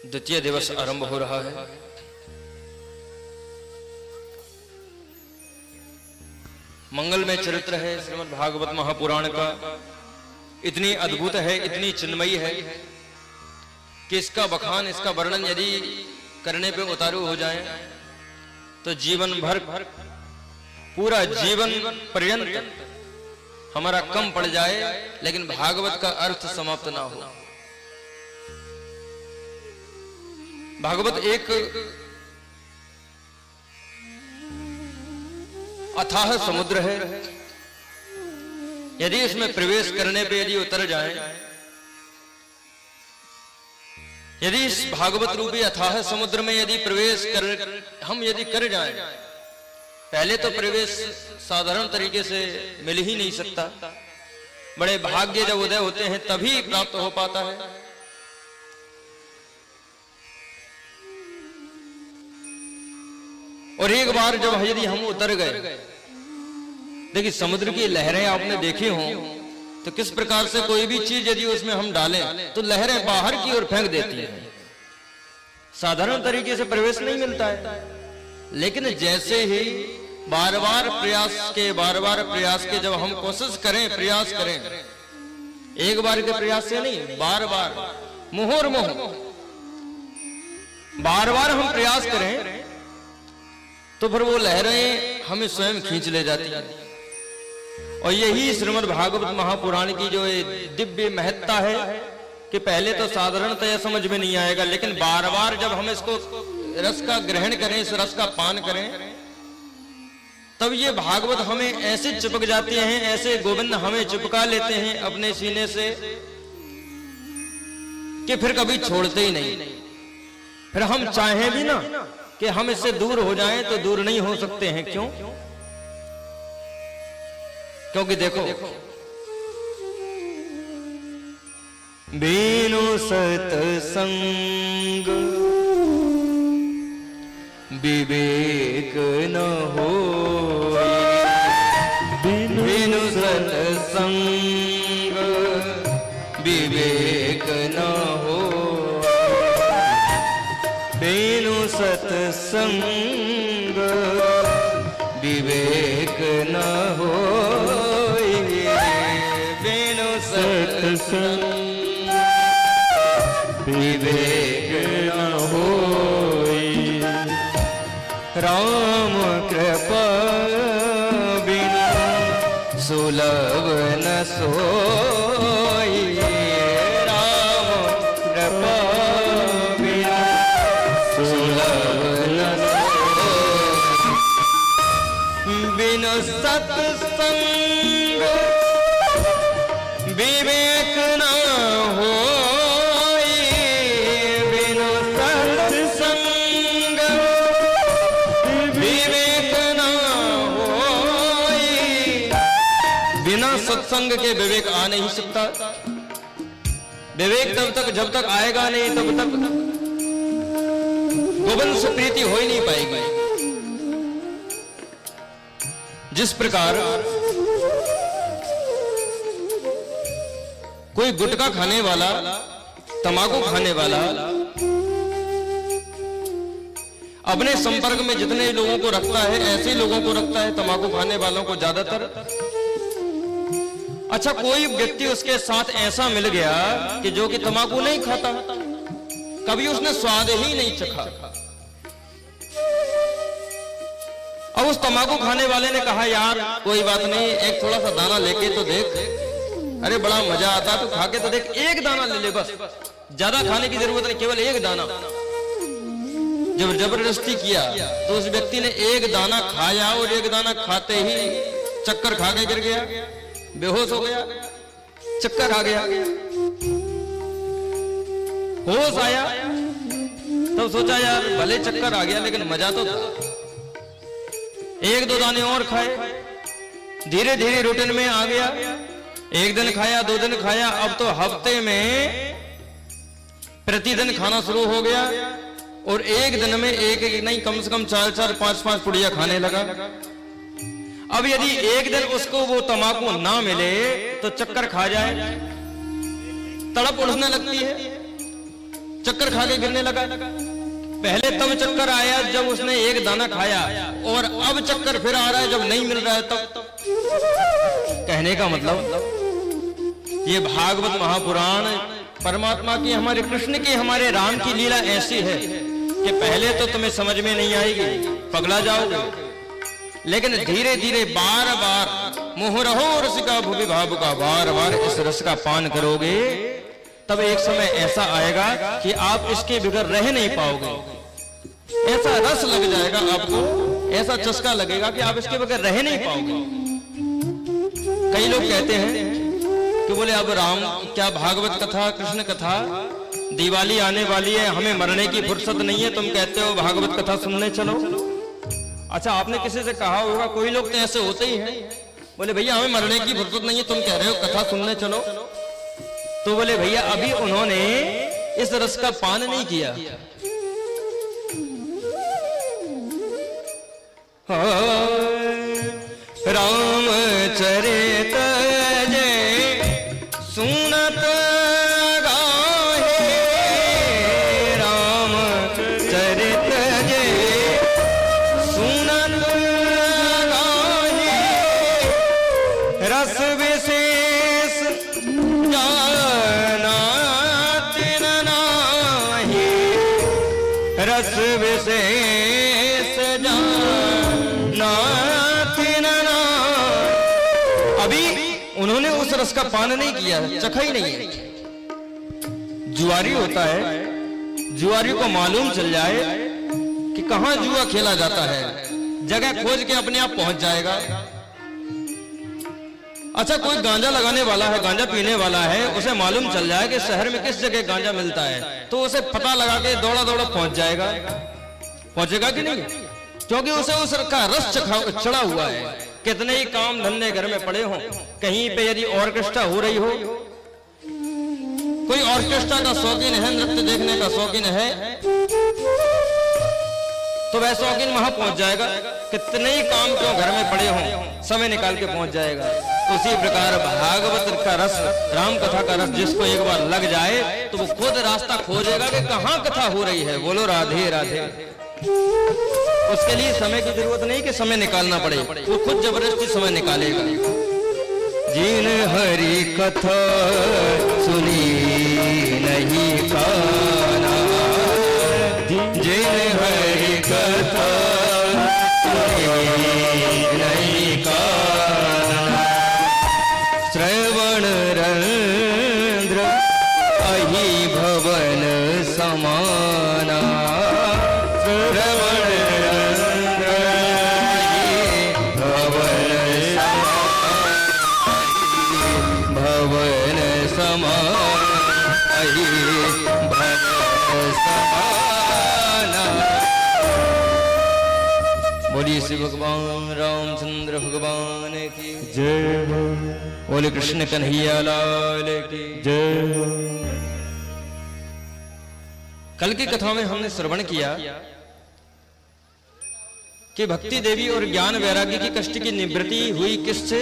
द्वितीय दिवस आरंभ हो रहा है। मंगलमय चरित्र है श्रीमद् भागवत महापुराण का। इतनी अद्भुत है, इतनी चिन्मयी है कि इसका बखान, इसका वर्णन यदि करने पे उतारू हो जाए तो जीवन भर, पूरा जीवन पर्यंत हमारा कम पड़ जाए, लेकिन भागवत का अर्थ समाप्त ना हो। भागवत एक अथाह समुद्र है। यदि इसमें प्रवेश करने पे यदि उतर जाए, यदि इस भागवत रूपी अथाह समुद्र में यदि प्रवेश हम यदि कर जाएं, पहले तो प्रवेश साधारण तरीके से मिल ही नहीं सकता। बड़े भाग्य जब उदय होते हैं तभी प्राप्त हो पाता है। और एक बार जब यदि हम उतर गए, देखिए समुद्र की लहरें आपने देखी हो तो किस प्रकार से कोई भी चीज यदि उसमें हम डालें तो लहरें बाहर की ओर फेंक देती हैं। साधारण तरीके से प्रवेश नहीं मिलता है। लेकिन जैसे ही बार बार प्रयास के जब हम कोशिश करें, प्रयास करें, एक बार के प्रयास से नहीं, बार बार मुहुर्मुह बार बार हम प्रयास करें तो फिर वो लहरें हमें स्वयं खींच ले जाती हैं। और यही श्रीमद् भागवत महापुराण की जो दिव्य महत्ता है कि पहले तो साधारणतः समझ में नहीं आएगा, लेकिन बार बार जब हम इसको रस का ग्रहण करें, इस रस का पान करें, तब ये भागवत हमें ऐसे चिपक जाती हैं, ऐसे गोविंद हमें चिपका लेते हैं अपने सीने से कि फिर कभी छोड़ते ही नहीं। फिर हम चाहें भी ना कि हम इससे दूर हो जाएं तो दूर नहीं हो सकते हैं। क्यों? क्योंकि देखो, बिनु सत्संग विवेक न हो, बिनु सत्संग विवेक न हो, बिनु सत्संग विवेक न हो, बिनु सत्संग विवेक न हो। राम कृपा बिनु सुलभ न सोई, राम कृपा बिनु सुलभ न सोई, बिनु सत्संग विवेक न हो, बिनु सत्संग विवेक न हो। बिना सत्संग के विवेक आ नहीं सकता। विवेक तब तक, जब तक आएगा नहीं, तब तक गोविंद से प्रीति हो ही नहीं पाएगी। जिस प्रकार कोई गुटखा खाने वाला, तंबाकू खाने वाला अपने संपर्क में जितने लोगों को रखता है, ऐसे लोगों को रखता है, तंबाकू खाने वालों को ज्यादातर। अच्छा, कोई व्यक्ति उसके साथ ऐसा मिल गया कि जो कि तंबाकू नहीं खाता, कभी उसने स्वाद ही नहीं चखा। अब उस तंबाकू खाने वाले ने कहा, यार कोई बात नहीं, एक थोड़ा सा दाना लेके तो देख, अरे बड़ा मजा आता, तो खा के तो देख, एक दाना ले ले बस, ज्यादा खाने की जरूरत नहीं, केवल एक दाना। जब जबरदस्ती किया तो उस व्यक्ति ने एक दाना खाया और एक दाना खाते ही चक्कर खा के गिर गया, बेहोश हो गया, चक्कर आ गया। होश आया तब सोचा, यार भले चक्कर आ गया लेकिन मजा तो था। एक दो दाने और खाए, धीरे धीरे रूटीन में आ गया। एक दिन खाया, दो दिन खाया, अब तो हफ्ते में प्रतिदिन खाना शुरू हो गया और एक दिन में एक नहीं, कम से कम 4-4, 5-5 पुड़िया खाने लगा। अब यदि एक दिन उसको वो तंबाकू ना मिले तो चक्कर खा जाए, तड़प उठने लगती है। चक्कर खा के गिरने लगा। पहले तब चक्कर आया जब उसने एक दाना खाया, और अब चक्कर फिर आ रहा है जब नहीं मिल रहा है तब। कहने का मतलब ये भागवत महापुराण परमात्मा की, हमारे कृष्ण की, हमारे राम की लीला ऐसी है कि पहले तो तुम्हें समझ में नहीं आएगी, पगला जाओगे, लेकिन धीरे धीरे बार बार मोह रहो रसिका भुवि भावुका, बार बार इस रस का पान करोगे, तब एक समय ऐसा आएगा कि आप इसके बगैर रह नहीं पाओगे। ऐसा रस लग जाएगा आपको, ऐसा चस्का लगेगा कि आप इसके बगैर रह नहीं पाओगे। कई लोग कहते हैं कि बोले अब राम क्या भागवत कथा, कृष्ण कथा, दिवाली आने वाली है, हमें मरने की फुर्सत नहीं है, तुम कहते हो भागवत कथा सुनने चलो। अच्छा, आपने किसी से कहा होगा, कोई लोग तो ऐसे होते ही हैं, बोले भैया हमें मरने की फुर्सत नहीं है, तुम कह रहे हो कथा सुनने चलो। तो बोले भैया अभी उन्होंने इस रस का पान नहीं किया। रामचरित जय सुनत गाहे, रामचरित जय सुनत गाहे, रस विशेष जानत नाही, रस विशेष जानत नाही। अभी उन्होंने उस रस का पान नहीं किया, चखा ही नहीं है। जुआरी होता है, जुआरी को मालूम चल जाए कि कहां जुआ खेला जाता है, जगह खोज के अपने आप पहुंच जाएगा। अच्छा, कोई गांजा लगाने वाला है, गांजा पीने वाला है, उसे मालूम चल जाए कि शहर में किस जगह गांजा मिलता है, तो उसे पता लगा के दौड़ा दौड़ा पहुंच जाएगा। पहुंचेगा कि नहीं? क्योंकि उसे उस का रस चढ़ा हुआ है। कितने ही काम धंधे घर में पड़े हों, कहीं पे यदि ऑर्केस्ट्रा हो रही हो, कोई ऑर्केस्ट्रा का शौकीन है, नृत्य देखने का शौकीन है, तो वह शौकीन वहां पहुंच जाएगा। कितने ही काम क्यों घर में पड़े हों, समय निकाल के पहुंच जाएगा। उसी प्रकार भागवत का रस, राम कथा का रस जिसको एक बार लग जाए तो वो खुद रास्ता खोजेगा कि कहां कथा हो रही है। बोलो राधे राधे। उसके लिए समय की जरूरत नहीं कि समय निकालना पड़े, वो खुद जबरदस्ती समय निकालेगा। जिन हरि कथा सुनी नहीं काना, जिन हरि कथा सुनी नहीं काना, श्रवण रंध्र अहि भवन समाना, श्रवण रंध्र भवन भवन समान, अहि भवन समाना। बोलिए श्री भगवान रामचंद्र भगवान की जय हो। बोले कृष्ण कन्हैया लाल की जय हो। कल की कथा में हमने श्रवण किया कि भक्ति देवी और ज्ञान वैराग्य की कष्ट की निवृत्ति हुई किससे?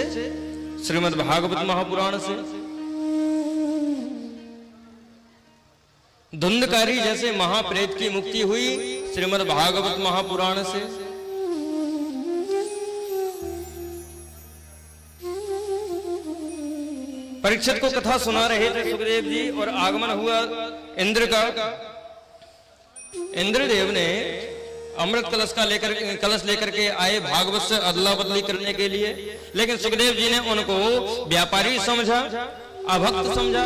श्रीमद् भागवत महापुराण से। धुंधकारी जैसे महाप्रेत की मुक्ति हुई श्रीमद् भागवत महापुराण से। परीक्षित को कथा सुना रहे थे सुखदेव जी, और आगमन हुआ इंद्र का। इंद्रदेव ने अमृत कलश लेकर के आए भागवत से अदला बदली करने के लिए, लेकिन सुखदेव जी ने उनको व्यापारी समझा, अभक्त समझा।